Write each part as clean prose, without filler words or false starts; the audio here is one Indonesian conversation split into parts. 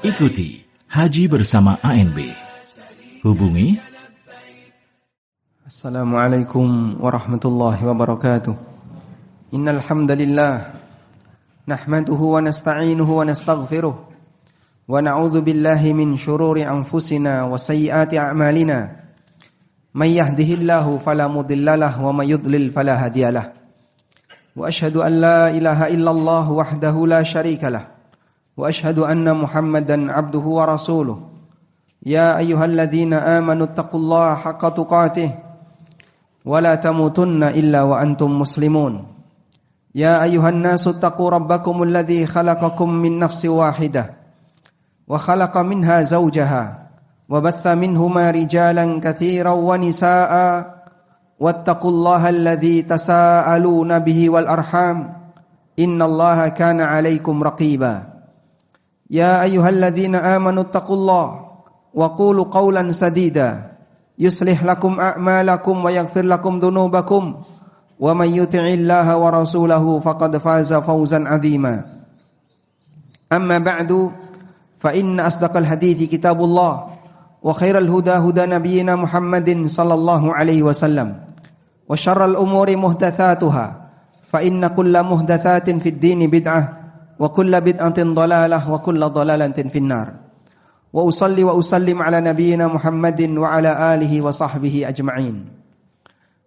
Ikuti Haji bersama ANB. Hubungi. Assalamualaikum warahmatullahi wabarakatuh. Innal hamdalillah nahmaduhu wa nasta'inuhu wa nastaghfiruh wa na'udzu billahi min shururi anfusina wa sayyiati a'malina. May yahdihillahu fala mudhillalah wa may yudlil fala hadiyalah. Wa ashhadu an la ilaha illallah wahdahu la syarikalah wa ashhadu anna Muhammadan abduhu wa rasuluh. Ya ayyuhalladzina amanu taqullaha haqqa tuqatih wa la tamutunna illa wa antum muslimun. Ya ayyuhan nasu taqu rabbakumul ladzi khalaqakum min nafsin wahidah wa khalaqa minha zawjaha wa batha minhuma rijalan katsiran wa nisaa'a wattaqullaha alladzi tasaaluna bihi wal arham innallaha kana 'alaikum raqiba. Ya ayyuhalladzina amanu taqullaha wa qulu qawlan sadida yuslih lakum a'malakum wa yaghfir lakum dhunubakum wa may yuti'illaha wa rasulahu faqad faza fawzan 'azima. Amma ba'du fa inna asdaqal hadithi kitabullah wa khairal huda huda nabiyyina Muhammadin sallallahu alaihi wasallam wa syarral umuri muhdatsatuha fa inna kulla muhdatsatin fid dini bid'ah wa kulla bid'atin dhalalah wa kulla dhalalatin finnar. Wa usalli wa usallim ala nabiyyina Muhammadin wa ala alihi wa sahbihi ajma'in.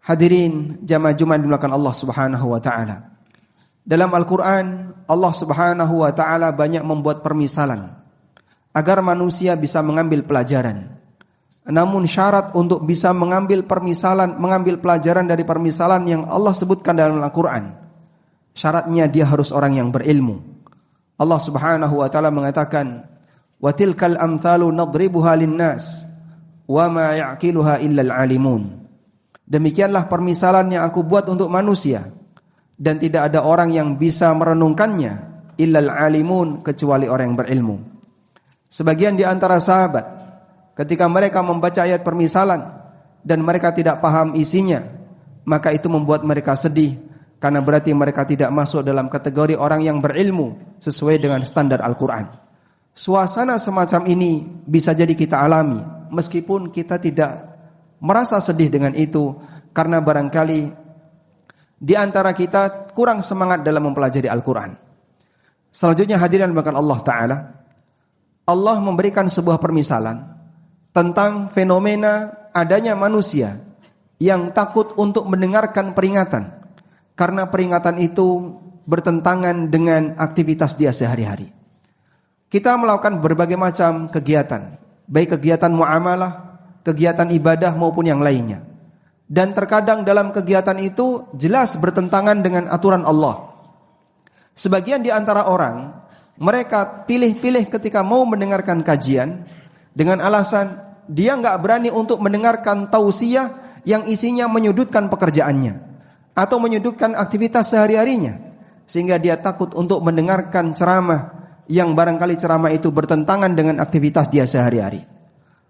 Hadirin jamaah Jumat dimulakan Allah Subhanahu wa taala. Dalam Al-Qur'an Allah Subhanahu wa taala banyak membuat permisalan agar manusia bisa mengambil pelajaran. Namun syarat untuk bisa mengambil pelajaran dari permisalan yang Allah sebutkan dalam Al-Qur'an, syaratnya dia harus orang yang berilmu. Allah Subhanahu wa taala mengatakan, "Wa tilkal amthalu nadribuha lin-nas wa ma ya'qiluha illa al-alimun." Demikianlah permisalan yang aku buat untuk manusia dan tidak ada orang yang bisa merenungkannya illa al-alimun kecuali orang yang berilmu. Sebagian di antara sahabat ketika mereka membaca ayat permisalan dan mereka tidak paham isinya, maka itu membuat mereka sedih karena berarti mereka tidak masuk dalam kategori orang yang berilmu sesuai dengan standar Al-Qur'an. Suasana semacam ini bisa jadi kita alami meskipun kita tidak merasa sedih dengan itu karena barangkali di antara kita kurang semangat dalam mempelajari Al-Qur'an. Selanjutnya hadirin bahkan Allah Ta'ala, Allah memberikan sebuah permisalan tentang fenomena adanya manusia yang takut untuk mendengarkan peringatan karena peringatan itu bertentangan dengan aktivitas dia sehari-hari. Kita melakukan berbagai macam kegiatan, baik kegiatan muamalah, kegiatan ibadah maupun yang lainnya. Dan terkadang dalam kegiatan itu jelas bertentangan dengan aturan Allah. Sebagian di antara orang, mereka pilih-pilih ketika mau mendengarkan kajian dengan alasan dia enggak berani untuk mendengarkan tausiah yang isinya menyudutkan pekerjaannya atau menyudutkan aktivitas sehari-harinya, sehingga dia takut untuk mendengarkan ceramah yang barangkali ceramah itu bertentangan dengan aktivitas dia sehari-hari.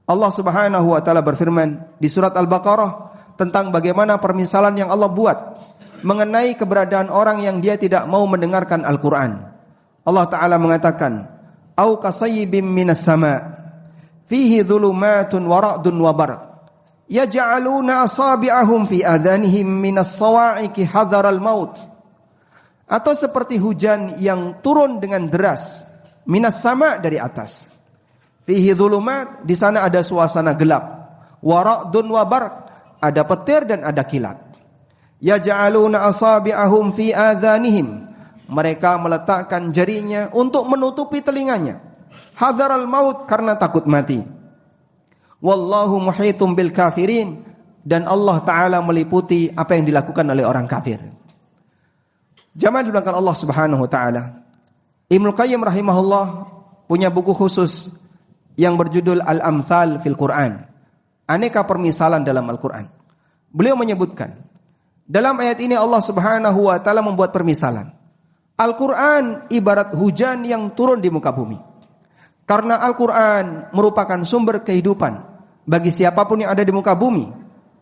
Allah Subhanahu wa taala berfirman di surat Al-Baqarah tentang bagaimana permisalan yang Allah buat mengenai keberadaan orang yang dia tidak mau mendengarkan Al-Qur'an. Allah Ta'ala mengatakan, "Au kasayyibim minas sama' fihi dhulumatun wa ra'dun wa barq yaj'aluna asabi'ahum fi adhanihim minas sawa'iqi hadharal maut." Atau seperti hujan yang turun dengan deras minas sama' dari atas. Fihi dhulumat, di sana ada suasana gelap. Wa ra'dun wa barq, ada petir dan ada kilat. Yaj'aluna asabi'ahum fi adhanihim, mereka meletakkan jarinya untuk menutupi telinganya. Hadzaral maut, karena takut mati. Wallahu muhitum bil kafirin, dan Allah Ta'ala meliputi apa yang dilakukan oleh orang kafir. Jamaah dimuliakan Allah Subhanahu wa taala. Ibnu Qayyim rahimahullah punya buku khusus yang berjudul Al-Amthal fil Quran, aneka permisalan dalam Al-Quran. Beliau menyebutkan, dalam ayat ini Allah Subhanahu wa taala membuat permisalan. Al-Quran ibarat hujan yang turun di muka bumi. Karena Al-Quran merupakan sumber kehidupan bagi siapapun yang ada di muka bumi.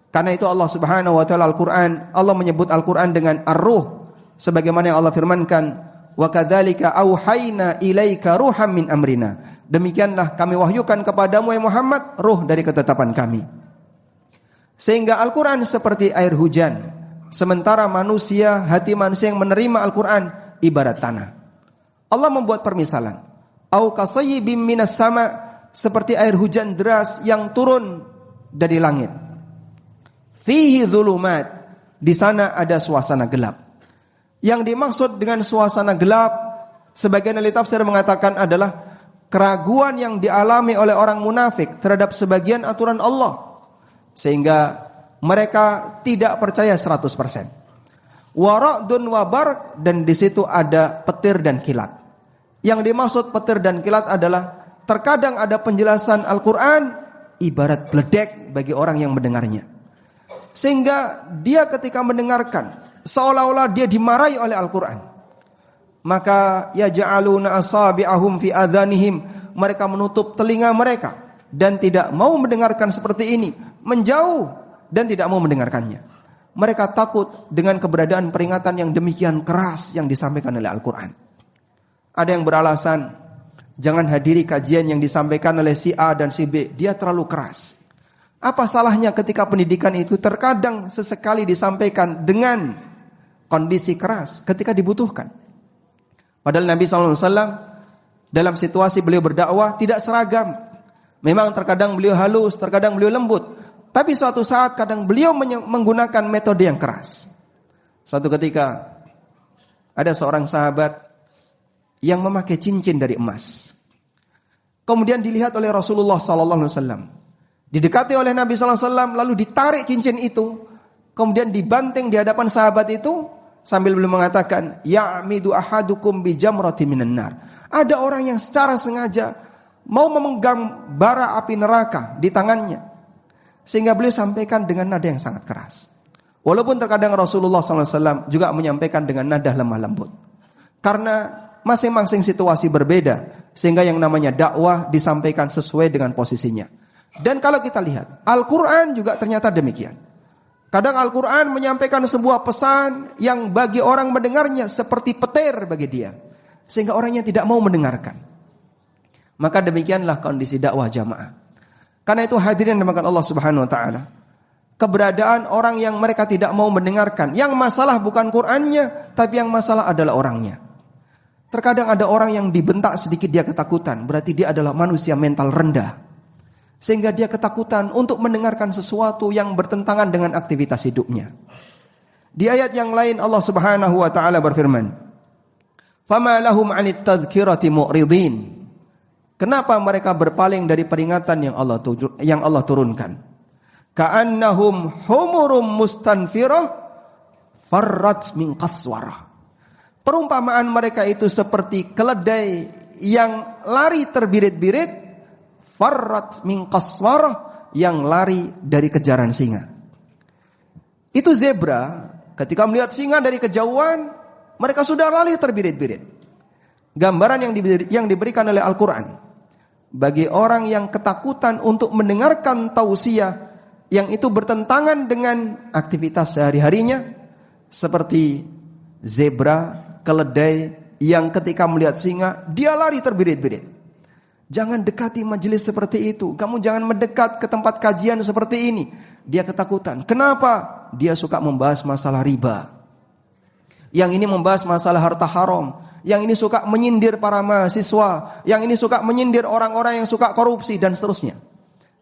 Karena itu Allah Subhanahu wa taala Allah menyebut Al-Quran dengan Ar-Ruh, sebagaimana yang Allah firmankan, wa kadzalika auhayna ilaika ruham min amrina. Demikianlah kami wahyukan kepadamu ya Muhammad ruh dari ketetapan kami. Sehingga Al-Qur'an seperti air hujan, sementara manusia, hati manusia yang menerima Al-Qur'an ibarat tanah. Allah membuat permisalan. Au kasayyibim minas sama, seperti air hujan deras yang turun dari langit. Fihi dzulumat, di sana ada suasana gelap. Yang dimaksud dengan suasana gelap, sebagian ahli tafsir mengatakan adalah keraguan yang dialami oleh orang munafik terhadap sebagian aturan Allah, sehingga mereka tidak percaya 100%. Wara'dun wa barq, dan di situ ada petir dan kilat. Yang dimaksud petir dan kilat adalah terkadang ada penjelasan Al-Qur'an ibarat bledek bagi orang yang mendengarnya. Sehingga dia ketika mendengarkan seolah-olah dia dimarahi oleh Al-Qur'an. Maka yaj'aluna asabi'ahum fi adhanihim, mereka menutup telinga mereka dan tidak mau mendengarkan seperti ini, menjauh dan tidak mau mendengarkannya. Mereka takut dengan keberadaan peringatan yang demikian keras yang disampaikan oleh Al-Qur'an. Ada yang beralasan, jangan hadiri kajian yang disampaikan oleh si A dan si B, dia terlalu keras. Apa salahnya ketika pendidikan itu terkadang sesekali disampaikan dengan kondisi keras ketika dibutuhkan. Padahal Nabi SAW dalam situasi beliau berdakwah tidak seragam. Memang terkadang beliau halus, terkadang beliau lembut. Tapi suatu saat kadang beliau menggunakan metode yang keras. Suatu ketika ada seorang sahabat yang memakai cincin dari emas. Kemudian dilihat oleh Rasulullah SAW. Didekati oleh Nabi SAW, lalu ditarik cincin itu, kemudian dibanting di hadapan sahabat itu, sambil beliau mengatakan, ya'midu ahadukum bi jamratin minan nar. Ada orang yang secara sengaja mau memegang bara api neraka di tangannya, sehingga beliau sampaikan dengan nada yang sangat keras. Walaupun terkadang Rasulullah SAW juga menyampaikan dengan nada lemah lembut, karena masing-masing situasi berbeda, sehingga yang namanya dakwah disampaikan sesuai dengan posisinya. Dan kalau kita lihat, Al-Quran juga ternyata demikian. Kadang Al-Quran menyampaikan sebuah pesan yang bagi orang mendengarnya seperti petir bagi dia, sehingga orangnya tidak mau mendengarkan. Maka demikianlah kondisi dakwah jamaah. Karena itu hadirin dimakan Allah Subhanahu Wa Taala, keberadaan orang yang mereka tidak mau mendengarkan, yang masalah bukan Qurannya, tapi yang masalah adalah orangnya. Terkadang ada orang yang dibentak sedikit dia ketakutan, berarti dia adalah manusia mental rendah. Sehingga dia ketakutan untuk mendengarkan sesuatu yang bertentangan dengan aktivitas hidupnya. Di ayat yang lain Allah Subhanahu wa taala berfirman, "Fama lahum 'anit tadhkirati mu'ridin." Kenapa mereka berpaling dari peringatan yang Allah turunkan? Ka'annahum humurum mustanfirah farrat min qaswarah. Perumpamaan mereka itu seperti keledai yang lari terbirit-birit, farrat min qaswarah, yang lari dari kejaran singa. Itu zebra, ketika melihat singa dari kejauhan, mereka sudah lari terbirit-birit. Gambaran yang diberikan oleh Al-Quran bagi orang yang ketakutan untuk mendengarkan tausiah yang itu bertentangan dengan aktivitas sehari-harinya, seperti zebra, keledai yang ketika melihat singa dia lari terbirit-birit. Jangan dekati majelis seperti itu. Kamu jangan mendekat ke tempat kajian seperti ini. Dia ketakutan. Kenapa? Dia suka membahas masalah riba. Yang ini membahas masalah harta haram. Yang ini suka menyindir para mahasiswa. Yang ini suka menyindir orang-orang yang suka korupsi dan seterusnya.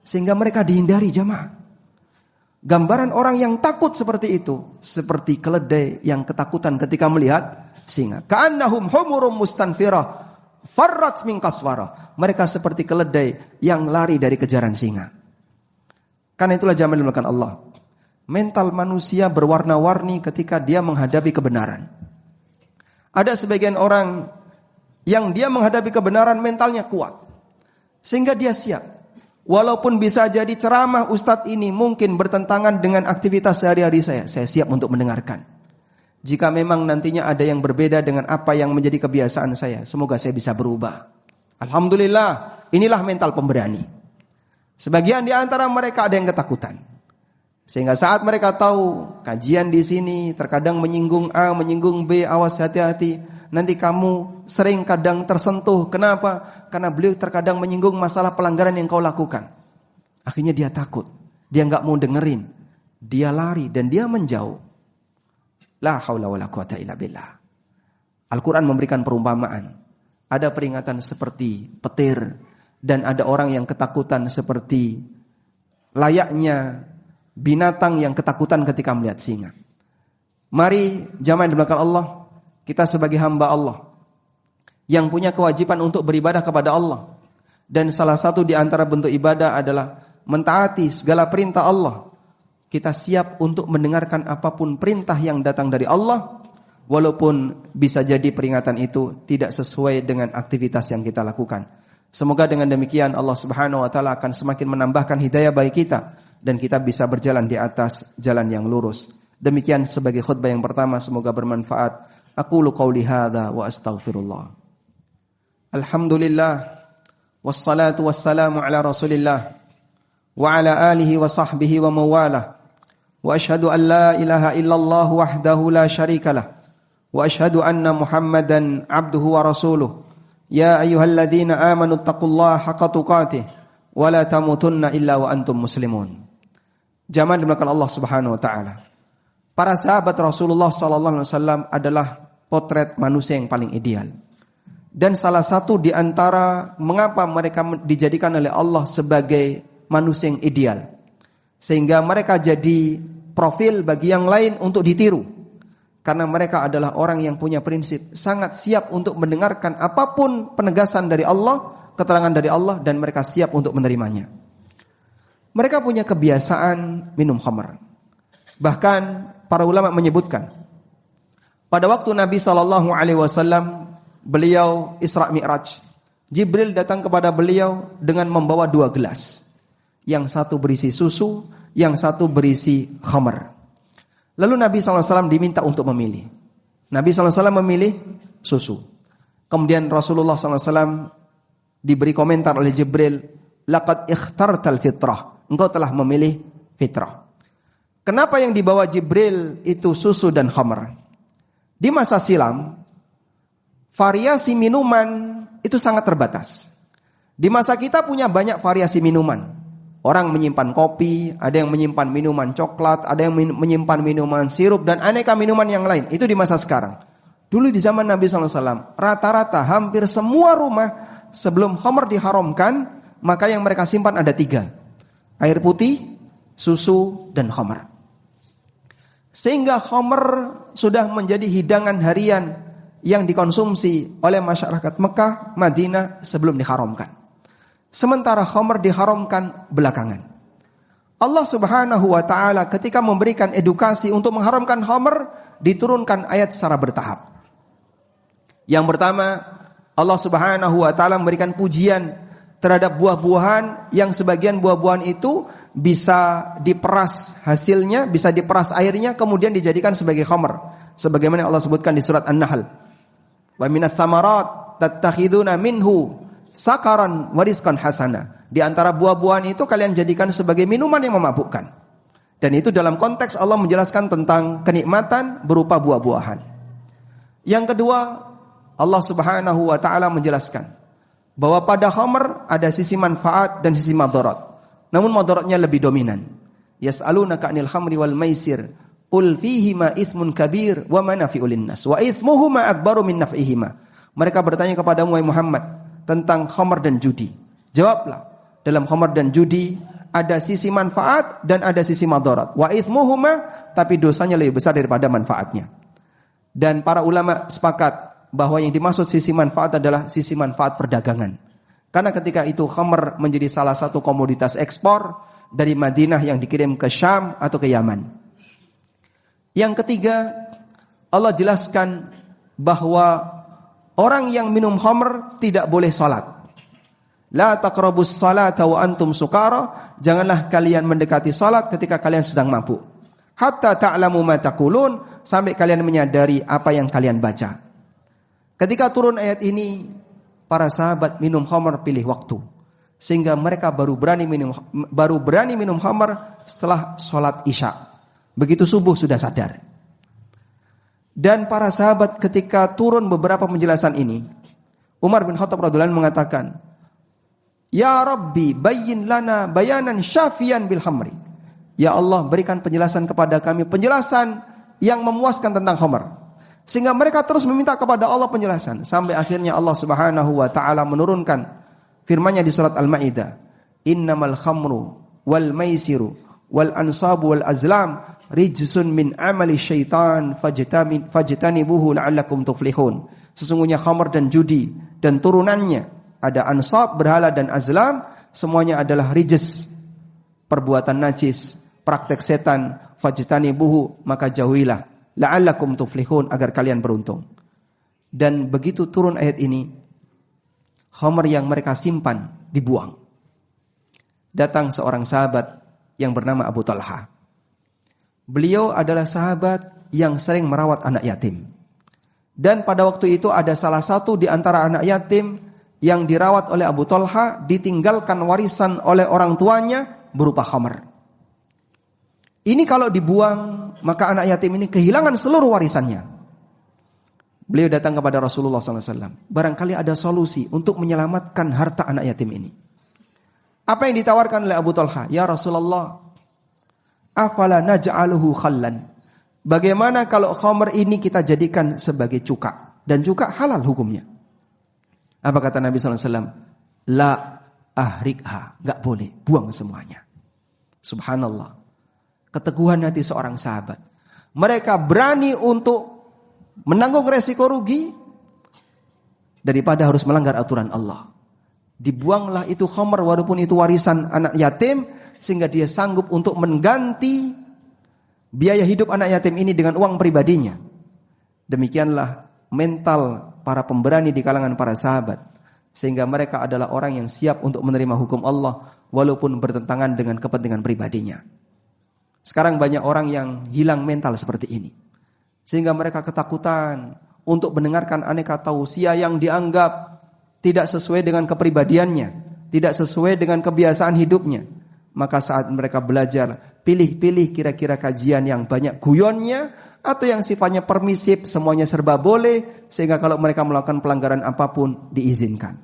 Sehingga mereka dihindari jamaah. Gambaran orang yang takut seperti itu, seperti keledai yang ketakutan ketika melihat singa. Ka'annahum humurum mustanfirah farrat min qaswarah. Mereka seperti keledai yang lari dari kejaran singa. Karena itulah jamaah dimulakan Allah, mental manusia berwarna-warni ketika dia menghadapi kebenaran. Ada sebagian orang yang dia menghadapi kebenaran mentalnya kuat, sehingga dia siap. Walaupun bisa jadi ceramah ustadz ini mungkin bertentangan dengan aktivitas sehari-hari saya siap untuk mendengarkan. Jika memang nantinya ada yang berbeda dengan apa yang menjadi kebiasaan saya, semoga saya bisa berubah. Alhamdulillah, inilah mental pemberani. Sebagian di antara mereka ada yang ketakutan. Sehingga saat mereka tahu kajian di sini terkadang menyinggung A, menyinggung B, awas hati-hati. nanti kamu sering kadang tersentuh. Kenapa? Karena beliau terkadang menyinggung masalah pelanggaran yang kau lakukan. Akhirnya dia takut, dia enggak mau dengerin, dia lari dan dia menjauh. La haula wala quwata illa billah. Al-Quran memberikan perumpamaan. Ada peringatan seperti petir, dan ada orang yang ketakutan seperti layaknya binatang yang ketakutan ketika melihat singa. Mari jamaah yang dimuliakan Allah, kita sebagai hamba Allah yang punya kewajiban untuk beribadah kepada Allah, dan salah satu di antara bentuk ibadah adalah mentaati segala perintah Allah. Kita siap untuk mendengarkan apapun perintah yang datang dari Allah, walaupun bisa jadi peringatan itu tidak sesuai dengan aktivitas yang kita lakukan. Semoga dengan demikian Allah Subhanahu wa taala akan semakin menambahkan hidayah bagi kita dan kita bisa berjalan di atas jalan yang lurus. Demikian sebagai khutbah yang pertama, semoga bermanfaat. Aqulu qauli hadza wa astaghfirullah. Alhamdulillah wassalatu wassalamu ala Rasulillah wa ala alihi wa sahbihi wa mawalah. Wa asyhadu an la ilaha illallah wahdahu la syarika lah. Wa asyhadu anna Muhammadan abduhu wa rasuluh. Ya ayyuhalladzina amanu taqullaha haqqa tuqatih wa la tamutunna illa wa antum muslimun. Jamaah dimuliakan Allah Subhanahu wa taala. Para sahabat Rasulullah sallallahu alaihi wasallam adalah potret manusia yang paling ideal. Dan salah satu di antara mengapa mereka dijadikan oleh Allah sebagai manusia yang ideal, sehingga mereka jadi profil bagi yang lain untuk ditiru. Karena mereka adalah orang yang punya prinsip, sangat siap untuk mendengarkan apapun penegasan dari Allah, keterangan dari Allah, dan mereka siap untuk menerimanya. Mereka punya kebiasaan minum khamr. Bahkan para ulama menyebutkan, pada waktu Nabi SAW beliau Isra Mi'raj, Jibril datang kepada beliau dengan membawa 2 gelas. Yang satu berisi susu, yang satu berisi khamr. Lalu Nabi SAW diminta untuk memilih. Nabi SAW memilih susu. Kemudian Rasulullah SAW diberi komentar oleh Jibril, laqad ikhtartal fitrah. Engkau telah memilih fitrah. Kenapa yang dibawa Jibril itu susu dan khamr? Di masa silam, variasi minuman itu sangat terbatas. Di masa kita punya banyak variasi minuman. Orang menyimpan kopi, ada yang menyimpan minuman coklat, ada yang menyimpan minuman sirup, dan aneka minuman yang lain. Itu di masa sekarang. Dulu di zaman Nabi SAW, rata-rata hampir semua rumah sebelum khamr diharamkan, maka yang mereka simpan ada 3. Air putih, susu, dan khamr. Sehingga khamr sudah menjadi hidangan harian yang dikonsumsi oleh masyarakat Mekah, Madinah sebelum diharamkan. Sementara khamr diharamkan belakangan. Allah Subhanahu wa taala ketika memberikan edukasi untuk mengharamkan khamr, diturunkan ayat secara bertahap. Yang pertama, Allah Subhanahu wa taala memberikan pujian terhadap buah-buahan yang sebagian buah-buahan itu bisa diperas hasilnya, bisa diperas airnya, kemudian dijadikan sebagai khamr. Sebagaimana Allah sebutkan di surat An-Nahl. Wa minas samarat tattakhiduna minhu sakaran wariskan hasana. Di antara buah-buahan itu kalian jadikan sebagai minuman yang memabukkan. Dan itu dalam konteks Allah menjelaskan tentang kenikmatan berupa buah-buahan. Yang kedua, Allah Subhanahu wa taala menjelaskan bahwa pada khamr ada sisi manfaat dan sisi madarat. Namun madaratnya lebih dominan. Yas'alunaka 'anil khamri wal maisir qul fihima itsmun kabir wa manafi'ul linnas wa itsmuhuma akbaru min naf'ihima. Mereka bertanya kepadamu wahai Muhammad tentang khamr dan judi. Jawablah, dalam khamr dan judi ada sisi manfaat dan ada sisi madarat. Wa itsmuhuma, tapi dosanya lebih besar daripada manfaatnya. Dan para ulama sepakat bahwa yang dimaksud sisi manfaat adalah sisi manfaat perdagangan. Karena ketika itu khamr menjadi salah satu komoditas ekspor dari Madinah yang dikirim ke Syam atau ke Yaman. Yang ketiga, Allah jelaskan bahwa orang yang minum khamr tidak boleh salat. La taqrabus salata wa antum sukara. Janganlah kalian mendekati salat ketika kalian sedang mabuk. Hatta ta'lamu ma taqulun, sampai kalian menyadari apa yang kalian baca. Ketika turun ayat ini, para sahabat minum khamr pilih waktu. Sehingga mereka baru berani minum khamr setelah salat Isya. Begitu subuh sudah sadar. Dan para sahabat ketika turun beberapa penjelasan ini, Umar bin Khattab radhiyallahu anhu mengatakan, "Ya Rabbi, bayyin lana bayanan syafiyan bil khamri." Ya Allah, berikan penjelasan kepada kami, penjelasan yang memuaskan tentang khamr. Sehingga mereka terus meminta kepada Allah penjelasan. Sampai akhirnya Allah subhanahu wa ta'ala menurunkan firman-Nya di surat Al-Ma'idah. Innamal khamru wal maisiru wal ansabu wal azlam rijsun min amali syaitan fajtanibuhu la'allakum tuflihun. Sesungguhnya khamr dan judi dan turunannya, ada ansab, berhala dan azlam, semuanya adalah rijs, perbuatan najis, praktek setan. Fajtanibuhu, maka jauhilah, la'allakum tuflihun, agar kalian beruntung. Dan begitu turun ayat ini, khamr yang mereka simpan dibuang. Datang seorang sahabat yang bernama Abu Talha. Beliau adalah sahabat yang sering merawat anak yatim. Dan pada waktu itu ada salah satu di antara anak yatim yang dirawat oleh Abu Talha, ditinggalkan warisan oleh orang tuanya berupa khamr. Ini kalau dibuang, maka anak yatim ini kehilangan seluruh warisannya. Beliau datang kepada Rasulullah SAW. Barangkali ada solusi untuk menyelamatkan harta anak yatim ini. Apa yang ditawarkan oleh Abu Talha? Ya Rasulullah, afala naj'aluhu khallan. Bagaimana kalau khamr ini kita jadikan sebagai cuka? Dan cuka halal hukumnya. Apa kata Nabi SAW? La ahrikha. Gak boleh, buang semuanya. Subhanallah. Keteguhan hati seorang sahabat. Mereka berani untuk menanggung resiko rugi daripada harus melanggar aturan Allah. Dibuanglah itu khamr walaupun itu warisan anak yatim, sehingga dia sanggup untuk mengganti biaya hidup anak yatim ini dengan uang pribadinya. Demikianlah mental para pemberani di kalangan para sahabat, sehingga mereka adalah orang yang siap untuk menerima hukum Allah walaupun bertentangan dengan kepentingan pribadinya. Sekarang banyak orang yang hilang mental seperti ini, sehingga mereka ketakutan untuk mendengarkan aneka tausiah yang dianggap tidak sesuai dengan kepribadiannya, tidak sesuai dengan kebiasaan hidupnya. Maka saat mereka belajar, pilih-pilih kira-kira kajian yang banyak guyonnya atau yang sifatnya permisif, semuanya serba boleh, sehingga kalau mereka melakukan pelanggaran apapun diizinkan.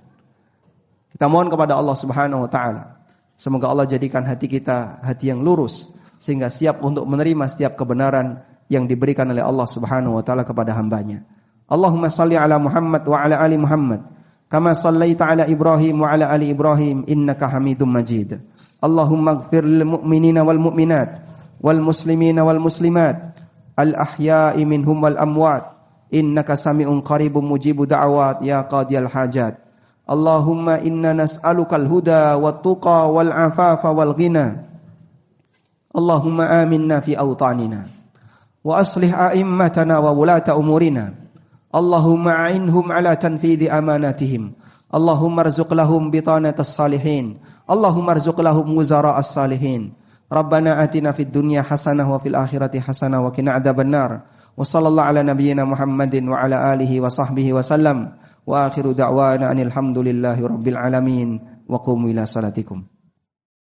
Kita mohon kepada Allah Subhanahu wa taala, semoga Allah jadikan hati kita hati yang lurus, sehingga siap untuk menerima setiap kebenaran yang diberikan oleh Allah Subhanahu wa taala kepada hambanya. Allahumma salli ala Muhammad wa ala ali Muhammad kama sallaita ala Ibrahim wa ala ali Ibrahim innaka Hamidum Majid. Allahumma ighfir lil mu'minina wal mu'minat wal muslimina wal muslimat al ahya'i minhum wal amwat innaka sami'un qaribun mujibu da'awat ya qadiyal hajat. Allahumma inna nas'alukal huda wat tuqa wal afafa wal ghina. Allahumma aminna fi awtanina wa aslih a'immatana wa wulata umurina. Allahumma a'inhum ala tanfidhi amanatihim. Allahumma arzuq lahum bitanatas salihin. Allahumma arzuq lahum wuzara'as salihin. Rabbana atina fid dunya hasanah wa fil akhirati hasanah wa qina adzabannar. Wa sallallahu ala nabiyyina Muhammadin wa ala alihi wa sahbihi wa sallam. Wa akhiru da'wana anil hamdulillahi rabbil alamin. Wa qumu ila salatikum.